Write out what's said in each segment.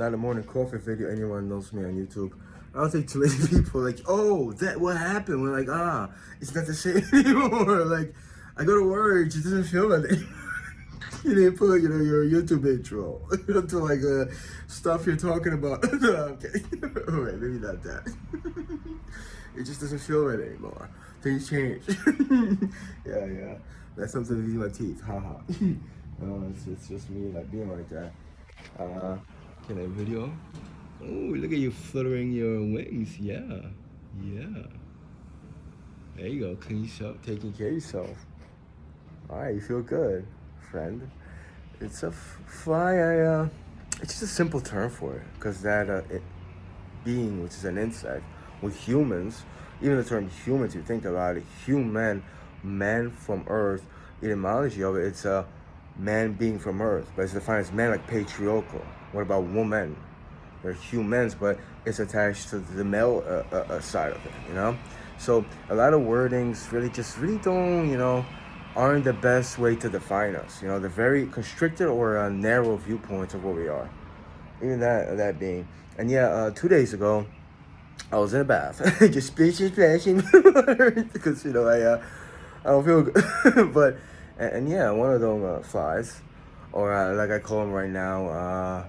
not a morning coffee video. Anyone knows me on YouTube. I don't think too many people like, oh, that what happened? We're like, it's not the same anymore. Like, I go to work, it just doesn't feel like it. You didn't put, your YouTube intro to like stuff you're talking about. No, I'm kidding. All right, maybe not that. It just doesn't feel right anymore. Things change. Yeah. That's something to do with my teeth. Haha. No, it's just me like being like that. Can I video? Oh, look at you fluttering your wings. Yeah. There you go. Clean yourself, taking care of yourself. All right, you feel good, friend. It's a fly. It's just a simple term for it, because being, which is an insect, with humans, even the term humans, you think about it, human, man from Earth, the etymology of it, it's a man being from Earth, but it's defined as man like patriarchal. What about woman? They're humans, but it's attached to the male side of it, So a lot of wordings really don't, aren't the best way to define us. They're very constricted or narrow viewpoints of what we are. Even that being. And 2 days ago, I was in a bath, just splashing, because I don't feel good. But one of them flies, or like I call them right now,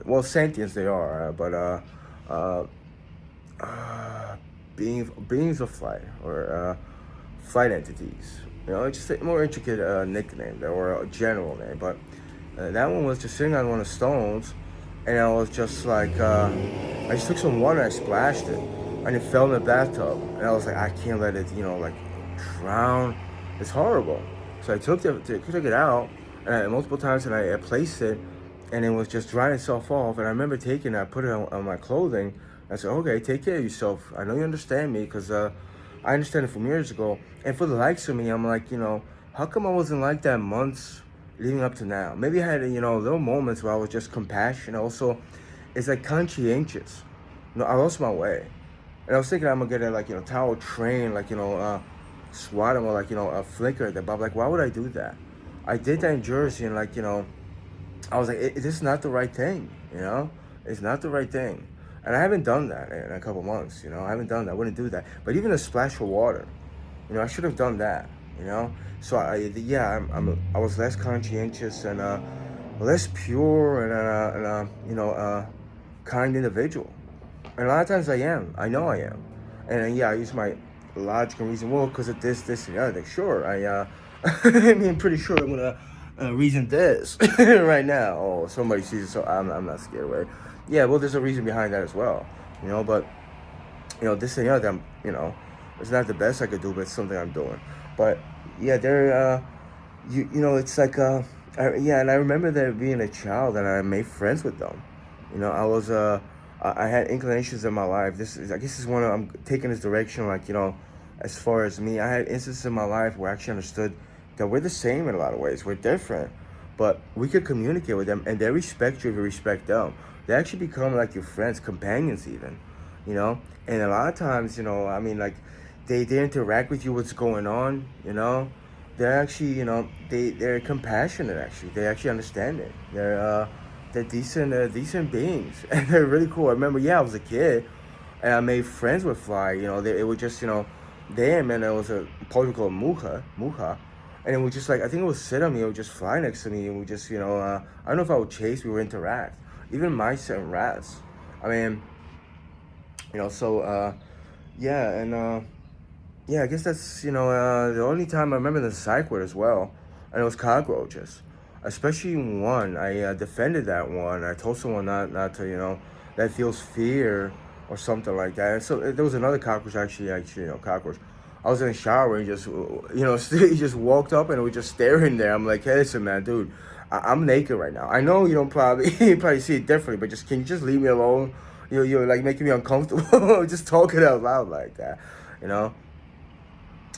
well, sentients they are, but beings of flight, or flight entities. It's just a more intricate nickname or a general name. But that one was just sitting on one of the stones, and I was just like, I just took some water and I splashed it, and it fell in the bathtub. And I was like, I can't let it, like drown. It's horrible. So I took it out, and multiple times, and I placed it, and it was just drying itself off. And I remember taking it, I put it on my clothing. I said, okay, take care of yourself. I know you understand me, because I understand it from years ago. And for the likes of me, I'm like, how come I wasn't like that months leading up to now? Maybe I had, little moments where I was just compassionate. Also, it's like conscientious. I lost my way. And I was thinking I'm going to get a, towel train, swat him, or a flicker at the but I'm like, why would I do that? I did that in Jersey, and I was like, this is not the right thing, It's not the right thing. And I haven't done that in a couple months, I haven't done that. I wouldn't do that. But even a splash of water, I should have done that, So I was less conscientious and less pure and kind individual. And a lot of times I am. I know I am. And I use my logic and reason. Well, because of this, and the other thing. Sure, I'm pretty sure I'm gonna reason this right now. Oh, somebody sees it, so I'm not scared, right? Yeah, well, there's a reason behind that as well, But this and the other, it's not the best I could do, but it's something I'm doing. But it's like and I remember that being a child, and I made friends with them. I was I had inclinations in my life. I guess this is one I'm taking this direction, as far as me. I had instances in my life where I actually understood that we're the same in a lot of ways. We're different, but we could communicate with them, and they respect you if you respect them. They actually become like your friends, companions even, And a lot of times, they interact with you, what's going on, They're actually, they're compassionate. Actually, they actually understand it. They're decent beings, and they're really cool. I remember, I was a kid, and I made friends with fly. It would just, them, and there was a poet called Muha, and it would just I think it would sit on me, it would just fly next to me, and we just, I don't know if I would chase, we would interact. Even mice and rats. I mean, so I guess that's the only time I remember the psych word as well, and it was cockroaches. Especially one, I defended that one. I told someone not to, that feels fear or something like that. And so there was another cockroach, actually, cockroach. I was in the shower and just, he just walked up and it was just staring there. I'm like, hey, listen, man, dude, I'm naked right now. I know you don't probably, you probably see it differently, but can you just leave me alone? You're like making me uncomfortable. Just talking out loud like that, And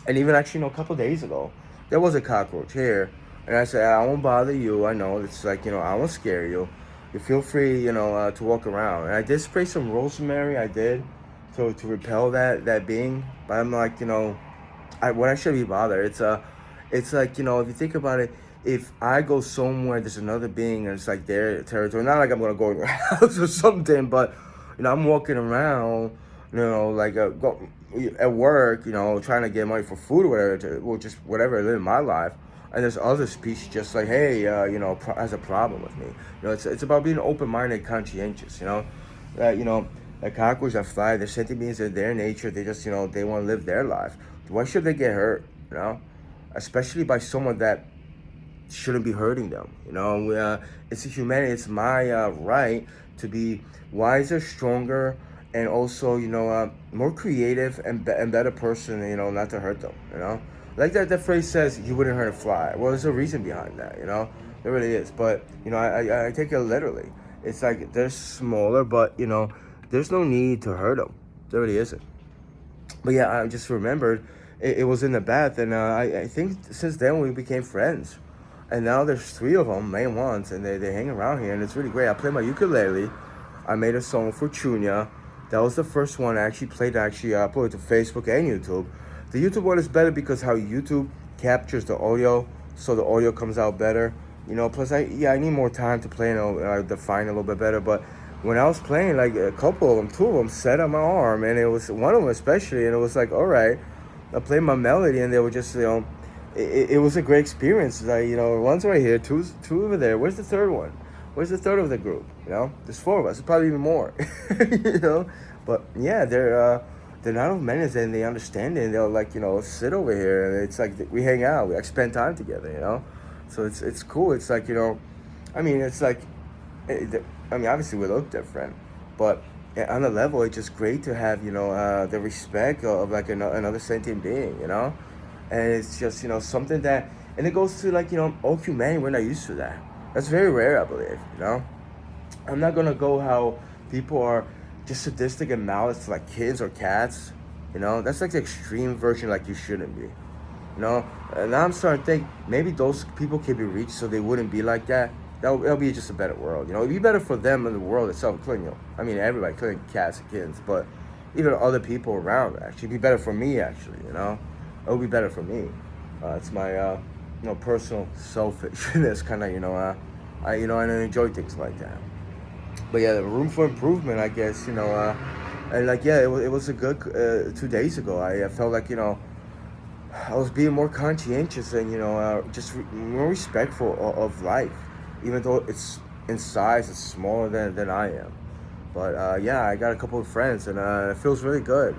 even actually, a couple days ago, there was a cockroach here. And I said, I won't bother you. I know it's I won't scare you. You feel free, to walk around. And I did spray some rosemary. I did to repel that being. But I'm like, what I should be bothered. It's like, if you think about it, if I go somewhere, there's another being, and it's like their territory. Not like I'm gonna go in your house or something, but I'm walking around, like at work, trying to get money for food or whatever, or just whatever I live in my life. And there's other species just like, hey, has a problem with me. It's about being open-minded, conscientious. That like cockroaches that fly, they're sentient beings in their nature. They just they want to live their life. Why should they get hurt? Especially by someone that shouldn't be hurting them. It's a humanity. It's my right to be wiser, stronger, and also more creative and better person. Not to hurt them. Like that phrase says, you wouldn't hurt a fly. Well, there's a reason behind that. There really is. But I take it literally. It's like they're smaller, but there's no need to hurt them. There really isn't. But yeah, I just remembered it was in the bath, and I think since then we became friends. And now there's three of them, main ones, and they hang around here, and it's really great. I play my ukulele. I made a song for Chunya. That was the first one I actually played. I actually uploaded to Facebook and YouTube. The YouTube one is better because how YouTube captures the audio, so the audio comes out better. Plus I need more time to play and define a little bit better. But when I was playing, like a couple of them, two of them sat on my arm, and it was one of them especially, and it was like, all right, I played my melody, and they were just it was a great experience. Like one's right here, two over there. Where's the third one? Where's the third of the group? There's four of us. There's probably even more. But yeah, they're not of menace, and they understand it. And they'll like sit over here, and it's like we hang out. We like spend time together. So it's cool. It's like it's like obviously we look different, but on a level, it's just great to have the respect of like another sentient being. And it's just something that, and it goes to like all humanity. We're not used to that. That's very rare, I believe. I'm not gonna go how people are just sadistic and malice to like kids or cats. That's like the extreme version. Like you shouldn't be. And now I'm starting to think maybe those people can be reached so they wouldn't be like that. That'll be just a better world. It'd be better for them and the world itself, including everybody, including cats and kids, but even other people around. Actually, it'd be better for me. Actually, it would be better for me. It's my personal selfishness kind of. I enjoy things like that. But yeah, the room for improvement, I guess. And like yeah, it was a good 2 days ago. I felt like I was being more conscientious and just more respectful of life, even though it's in size, it's smaller than I am. But yeah, I got a couple of friends, and it feels really good.